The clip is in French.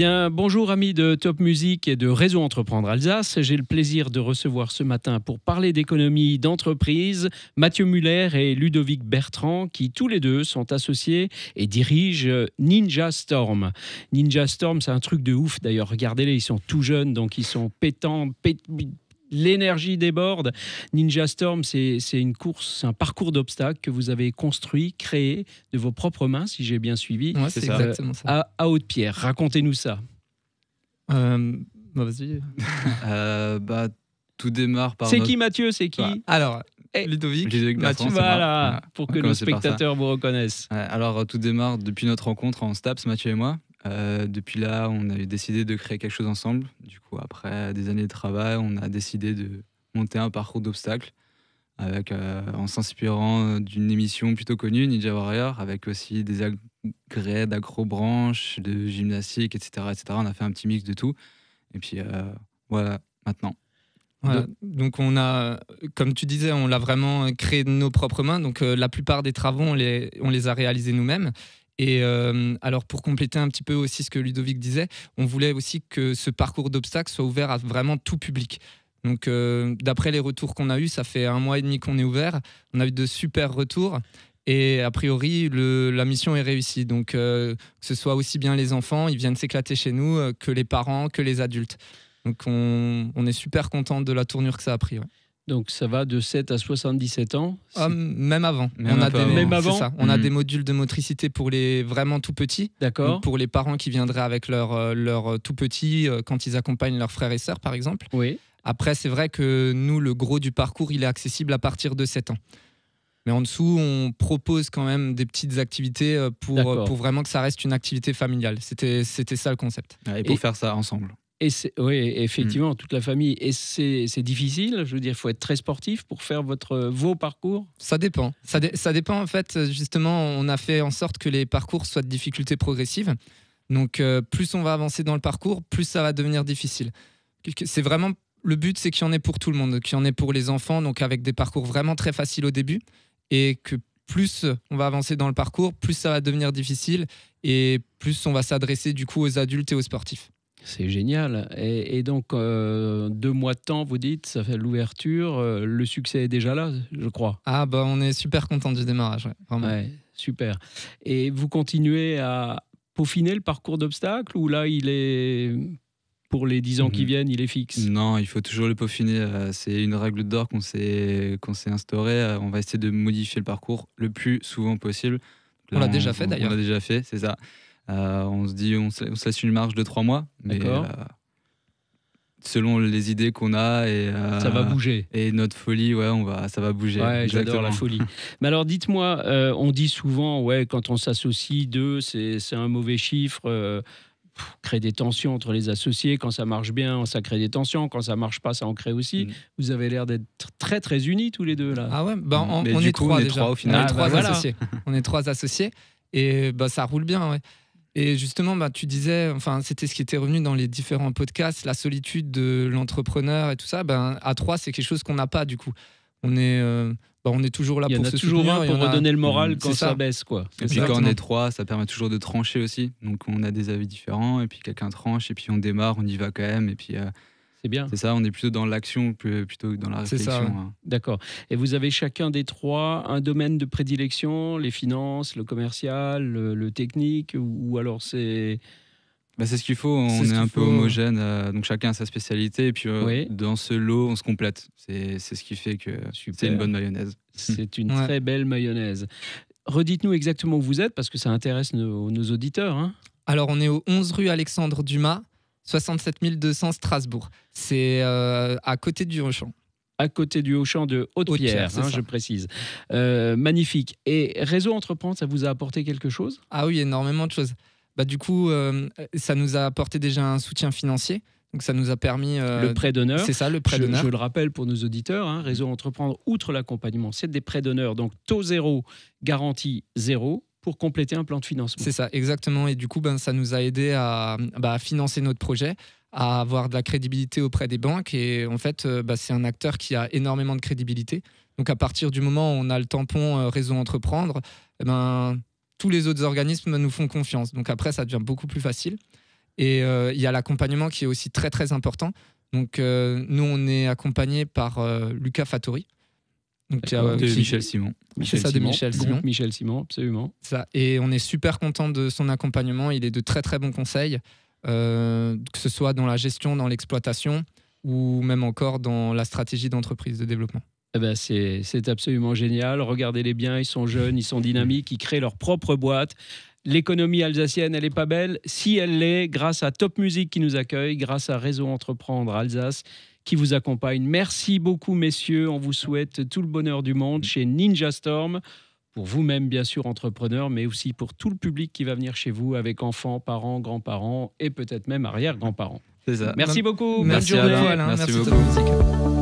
Bien, bonjour amis de Top Music et de Réseau Entreprendre Alsace. J'ai le plaisir de recevoir ce matin pour parler d'économie d'entreprise Mathieu Muller et Ludovic Bertrand qui tous les deux sont associés et dirigent Ninja Storm. Ninja Storm, c'est un truc de ouf d'ailleurs. Regardez-les, ils sont tout jeunes, donc ils sont pétants, l'énergie déborde. Ninja Storm, c'est une course, c'est un parcours d'obstacles que vous avez construit, créé de vos propres mains, si j'ai bien suivi. Ouais, c'est exactement ça. À Haute-Pierre. Racontez-nous ça. Vas-y. Tout démarre par. C'est qui Mathieu? C'est qui? Alors, Ludovic Bertrand, Mathieu, voilà, pour que nos spectateurs vous reconnaissent. Alors, tout démarre depuis notre rencontre en STAPS, Mathieu et moi. Depuis là, on a décidé de créer quelque chose ensemble. Du coup, après des années de travail, on a décidé de monter un parcours d'obstacles en s'inspirant d'une émission plutôt connue, Ninja Warrior, avec aussi des agrès d'acrobranche, de gymnastique, etc., etc. On a fait un petit mix de tout. Et puis, voilà, maintenant. Voilà. Donc on a, comme tu disais, on l'a vraiment créé de nos propres mains. Donc la plupart des travaux, on les a réalisés nous-mêmes. Et alors pour compléter un petit peu aussi ce que Ludovic disait, on voulait aussi que ce parcours d'obstacles soit ouvert à vraiment tout public. Donc d'après les retours qu'on a eus, ça fait 1 mois et demi qu'on est ouvert. On a eu de super retours. Et a priori, la mission est réussie. Donc que ce soit aussi bien les enfants, ils viennent s'éclater chez nous, que les parents, que les adultes. Donc on est super content de la tournure que ça a pris. Ouais. Donc ça va de 7 à 77 ans. Même avant. Même avant. C'est ça. On a des modules de motricité pour les vraiment tout petits. D'accord. Donc pour les parents qui viendraient avec leur tout petit quand ils accompagnent leurs frères et sœurs, par exemple. Oui. Après, c'est vrai que nous, le gros du parcours, il est accessible à partir de 7 ans. Mais en dessous, on propose quand même des petites activités pour vraiment que ça reste une activité familiale. C'était ça le concept. Et pour faire ça ensemble. Oui, effectivement, toute la famille. Et c'est difficile, je veux dire, il faut être très sportif pour faire vos parcours. Ça dépend. Ça dépend, en fait. Justement, on a fait en sorte que les parcours soient de difficulté progressive. Donc, plus on va avancer dans le parcours, plus ça va devenir difficile. C'est vraiment... Le but, c'est qu'il y en ait pour tout le monde, qu'il y en ait pour les enfants, donc avec des parcours vraiment très faciles au début. Et que plus on va avancer dans le parcours, plus ça va devenir difficile. Et plus on va s'adresser du coup aux adultes et aux sportifs. C'est génial. Et donc, 2 mois de temps, vous dites, ça fait l'ouverture. Le succès est déjà là, je crois. Ah, on est super content du démarrage. Ouais, vraiment. Ouais, super. Et vous continuez à peaufiner le parcours d'obstacles ou là, il est, pour les 10 ans qui viennent, il est fixe? Non, il faut toujours le peaufiner. C'est une règle d'or qu'on s'est instaurée. On va essayer de modifier le parcours le plus souvent possible. Là, on l'a déjà fait d'ailleurs. On l'a déjà fait, c'est ça. On se dit, on se laisse une marge de 3 mois, mais selon les idées qu'on a ça va bouger. Et notre folie, ça va bouger. Ouais, j'adore la folie. Mais alors, dites-moi, on dit souvent, quand on s'associe 2, c'est un mauvais chiffre. Crée des tensions entre les associés. Quand ça marche bien, ça crée des tensions. Quand ça marche pas, ça en crée aussi. Vous avez l'air d'être très très unis tous les deux là. Ah ouais, on est 3 déjà. Au final. On est 3 associés. On est 3 associés et ça roule bien. Ouais. Et justement, tu disais, c'était ce qui était revenu dans les différents podcasts, la solitude de l'entrepreneur et tout ça. À 3, c'est quelque chose qu'on n'a pas du coup. On est toujours là pour se soutenir. Il y en a toujours un pour redonner le moral quand ça baisse, quoi. Et puis quand on est 3, ça permet toujours de trancher aussi. Donc on a des avis différents et puis quelqu'un tranche et puis on démarre, on y va quand même et puis. C'est bien. C'est ça, on est plutôt dans l'action plutôt que dans la réflexion. C'est ça, hein. D'accord. Et vous avez chacun des 3 un domaine de prédilection, les finances, le commercial, le technique, ou alors c'est... C'est ce qu'il faut, on est un peu homogène, donc chacun a sa spécialité, et puis dans ce lot, on se complète. C'est ce qui fait que c'est une bonne mayonnaise. C'est une très belle mayonnaise. Redites-nous exactement où vous êtes, parce que ça intéresse nos auditeurs. Hein. Alors, on est au 11 rue Alexandre Dumas, 67 200 Strasbourg. C'est à côté du Auchan. À côté du Auchan de Haute-Pierre, je précise. Magnifique. Et Réseau Entreprendre, ça vous a apporté quelque chose? Ah oui, énormément de choses. Du coup, ça nous a apporté déjà un soutien financier. Donc ça nous a permis... le prêt d'honneur. C'est ça, le prêt d'honneur. Je le rappelle pour nos auditeurs, Réseau Entreprendre, outre l'accompagnement, c'est des prêts d'honneur. Donc taux 0, garantie 0, pour compléter un plan de financement. C'est ça, exactement. Et du coup, ça nous a aidé à financer notre projet, à avoir de la crédibilité auprès des banques. Et en fait, c'est un acteur qui a énormément de crédibilité. Donc à partir du moment où on a le tampon Réseau Entreprendre, tous les autres organismes nous font confiance. Donc après, ça devient beaucoup plus facile. Et il y a l'accompagnement qui est aussi très très important. Donc nous, on est accompagné par Lucas Fattori. Donc, de Michel Simon. C'est ça, de Michel Simon. Michel Simon, absolument. Ça. Et on est super content de son accompagnement. Il est de très très bons conseils, que ce soit dans la gestion, dans l'exploitation ou même encore dans la stratégie d'entreprise de développement. Eh ben c'est absolument génial. Regardez-les bien, ils sont jeunes, ils sont dynamiques, ils créent leur propre boîte. L'économie alsacienne, elle n'est pas belle. Si elle l'est, grâce à Top Music qui nous accueille, grâce à Réseau Entreprendre Alsace qui vous accompagne. Merci beaucoup, messieurs. On vous souhaite tout le bonheur du monde chez Ninja Storm. Pour vous-même, bien sûr, entrepreneurs, mais aussi pour tout le public qui va venir chez vous avec enfants, parents, grands-parents et peut-être même arrière-grands-parents. C'est ça. Merci beaucoup. Merci Bonne journée. Alain. Merci Merci beaucoup. Top Music.